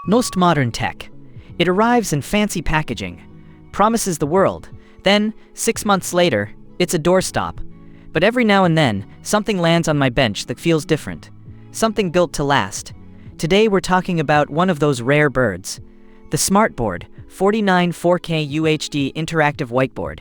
Most modern tech. It arrives in fancy packaging, promises the world, then, 6 months later, it's a doorstop. But every now and then, something lands on my bench that feels different. Something built to last. Today we're talking about one of those rare birds. The Smartboard, 49 4K UHD interactive whiteboard.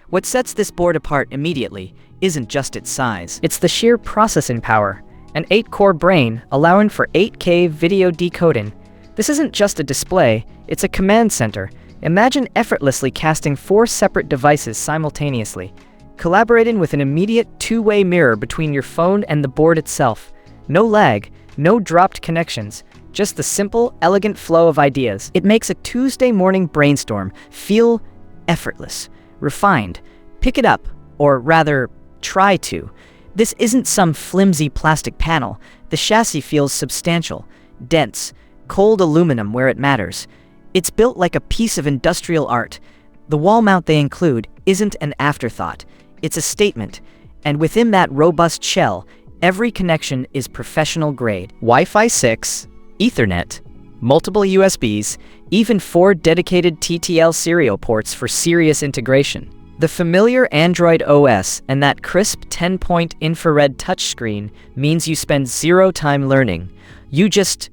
What sets this board apart immediately isn't just its size. It's the sheer processing power. An 8-core brain allowing for 8K video decoding. This isn't just a display, it's a command center. Imagine effortlessly casting 4 separate devices simultaneously, collaborating with an immediate two-way mirror between your phone and the board itself. No lag, no dropped connections, just the simple, elegant flow of ideas. It makes a Tuesday morning brainstorm feel effortless, refined. Pick it up, or rather, try to. This isn't some flimsy plastic panel. The chassis feels substantial, dense, cold aluminum where it matters. It's built like a piece of industrial art. The wall mount they include isn't an afterthought. It's a statement. And within that robust shell, every connection is professional grade. Wi-Fi 6, Ethernet, multiple USBs, even 4 dedicated TTL serial ports for serious integration. The familiar Android OS and that crisp 10-point infrared touchscreen means you spend 0 time learning. You just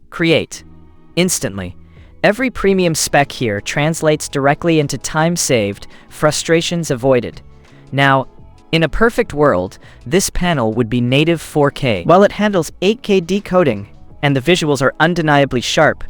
create instantly. Every premium spec here translates directly into time saved, frustrations avoided. Now, in a perfect world, this panel would be native 4K. While it handles 8K decoding and the visuals are undeniably sharp,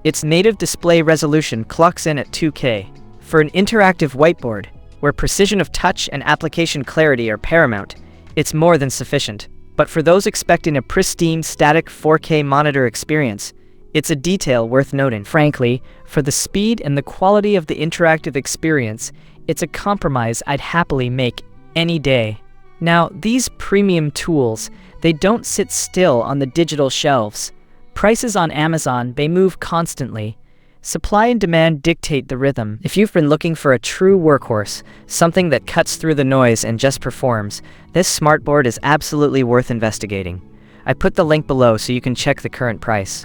its native display resolution clocks in at 2K. For an interactive whiteboard, where precision of touch and application clarity are paramount, it's more than sufficient. But for those expecting a pristine, static 4K monitor experience, it's a detail worth noting. Frankly, for the speed and the quality of the interactive experience, it's a compromise I'd happily make any day. Now, these premium tools, they don't sit still on the digital shelves. Prices on Amazon, they move constantly. Supply and demand dictate the rhythm. If you've been looking for a true workhorse, something that cuts through the noise and just performs, this smartboard is absolutely worth investigating. I put the link below so you can check the current price.